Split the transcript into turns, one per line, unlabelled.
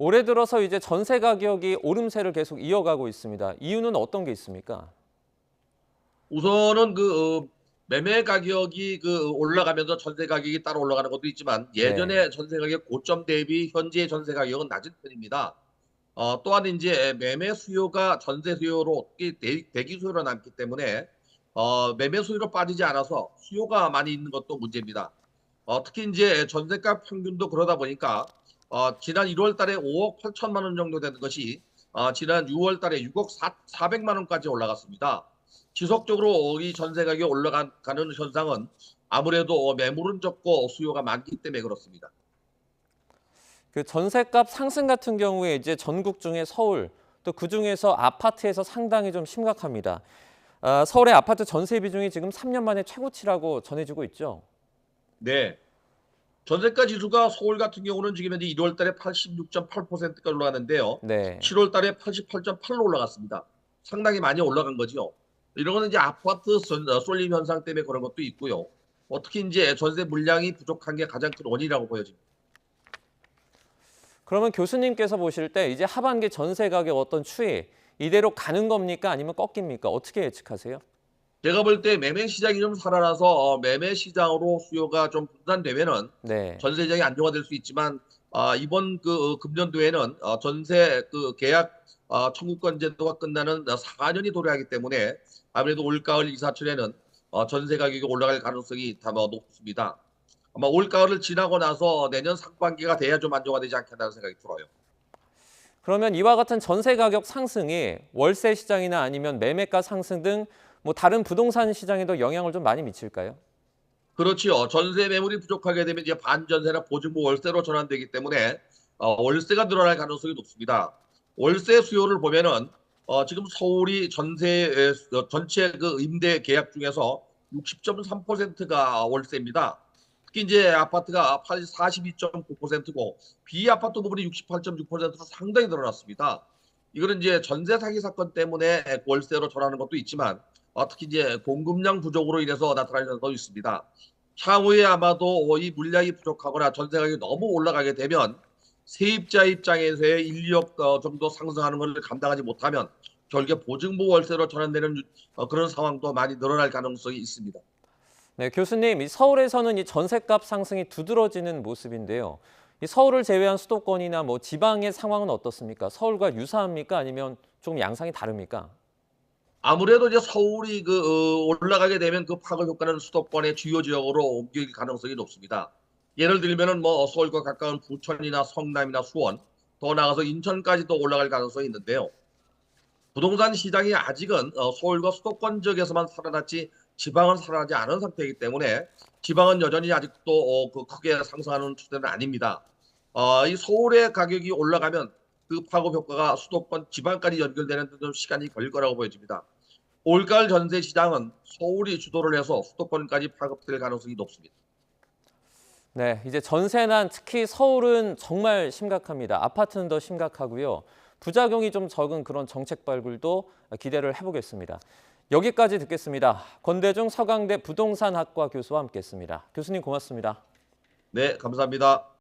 올해 들어서 이제 전세 가격이 오름세를 계속 이어가고 있습니다. 이유는 어떤 게 있습니까?
우선은 매매 가격이 올라가면서 전세 가격이 따라 올라가는 것도 있지만
네.
예전에 전세 가격 고점 대비 현재의 전세 가격은 낮은 편입니다. 또한 인제 매매 수요가 전세 수요로 대기 수요로 남기 때문에 매매 수요로 빠지지 않아서 수요가 많이 있는 것도 문제입니다. 특히 인제 전세가 평균도 그러다 보니까 지난 1월 달에 5억 8 천만 원 정도 되는 것이 지난 6월 달에 6억 400만 원까지 올라갔습니다. 지속적으로 이 전세 가격이 가는 현상은 아무래도 매물은 적고 수요가 많기 때문에 그렇습니다.
그 전셋값 상승 같은 경우에 이제 전국 중에 서울 또 그중에서 아파트에서 상당히 좀 심각합니다. 서울의 아파트 전세 비중이 지금 3년 만에 최고치라고 전해지고 있죠.
네. 전세가 지수가 서울 같은 경우는 지금 현재 1월 달에 86.8%까지 올라갔는데요.
네.
7월 달에 88.8로 올라갔습니다. 상당히 많이 올라간 거죠. 이런 거는 이제 아파트 쏠림 현상 때문에 그런 것도 있고요. 특히 인제 전세 물량이 부족한 게 가장 큰 원인이라고 보여집니다.
그러면 교수님께서 보실 때 이제 하반기 전세 가격 어떤 추이 이대로 가는 겁니까? 아니면 꺾입니까? 어떻게 예측하세요?
제가 볼 때 매매 시장이 좀 살아나서 매매 시장으로 수요가 좀 분산되면은
네.
전세 시장이 안정화될 수 있지만 이번 금년도에는 전세 계약 청구권 제도가 끝나는 4 년이 도래하기 때문에 아무래도 올가을 이사철에는 전세 가격이 올라갈 가능성이 다 높습니다. 아마 올가을을 지나고 나서 내년 상반기가 돼야 좀 안정화되지 않겠나는 생각이 들어요.
그러면 이와 같은 전세 가격 상승이 월세 시장이나 아니면 매매가 상승 등 뭐 다른 부동산 시장에도 영향을 좀 많이 미칠까요?
그렇지요. 전세 매물이 부족하게 되면 이제 반전세나 보증부 월세로 전환되기 때문에 월세가 늘어날 가능성이 높습니다. 월세 수요를 보면은 지금 서울이 전체 임대 계약 중에서 60.3%가 월세입니다. 특히 이제 아파트가 42.9%고 비아파트 부분이 68.6%로 상당히 늘어났습니다. 이거는 이제 전세 사기 사건 때문에 월세로 전하는 것도 있지만 특히 이제 공급량 부족으로 인해서 나타나는 것도 있습니다. 향후에 아마도 이 물량이 부족하거나 전세 가격이 너무 올라가게 되면 세입자 입장에서의 1-2억 정도 상승하는 것을 감당하지 못하면 결국에 보증부 월세로 전환되는 그런 상황도 많이 늘어날 가능성이 있습니다.
네, 교수님, 이 서울에서는 이 전셋값 상승이 두드러지는 모습인데요. 이 서울을 제외한 수도권이나 뭐 지방의 상황은 어떻습니까? 서울과 유사합니까? 아니면 좀 양상이 다릅니까?
아무래도 이제 서울이 올라가게 되면 그 파급 효과는 수도권의 주요 지역으로 옮길 가능성이 높습니다. 예를 들면은 뭐 서울과 가까운 부천이나 성남이나 수원, 더 나아가서 인천까지도 올라갈 가능성이 있는데요. 부동산 시장이 아직은 서울과 수도권 지역에서만 살아났지 지방은 살아나지 않은 상태이기 때문에 지방은 여전히 아직도 크게 상승하는 추세는 아닙니다. 이 서울의 가격이 올라가면 그 파급 효과가 수도권 지방까지 연결되는 데 좀 시간이 걸릴 거라고 보여집니다. 올가을 전세 시장은 서울이 주도를 해서 수도권까지 파급될 가능성이 높습니다.
네, 이제 전세난 특히 서울은 정말 심각합니다. 아파트는 더 심각하고요. 부작용이 좀 적은 그런 정책 발굴도 기대를 해보겠습니다. 여기까지 듣겠습니다. 권대중 서강대 부동산학과 교수와 함께했습니다. 교수님 고맙습니다.
네, 감사합니다.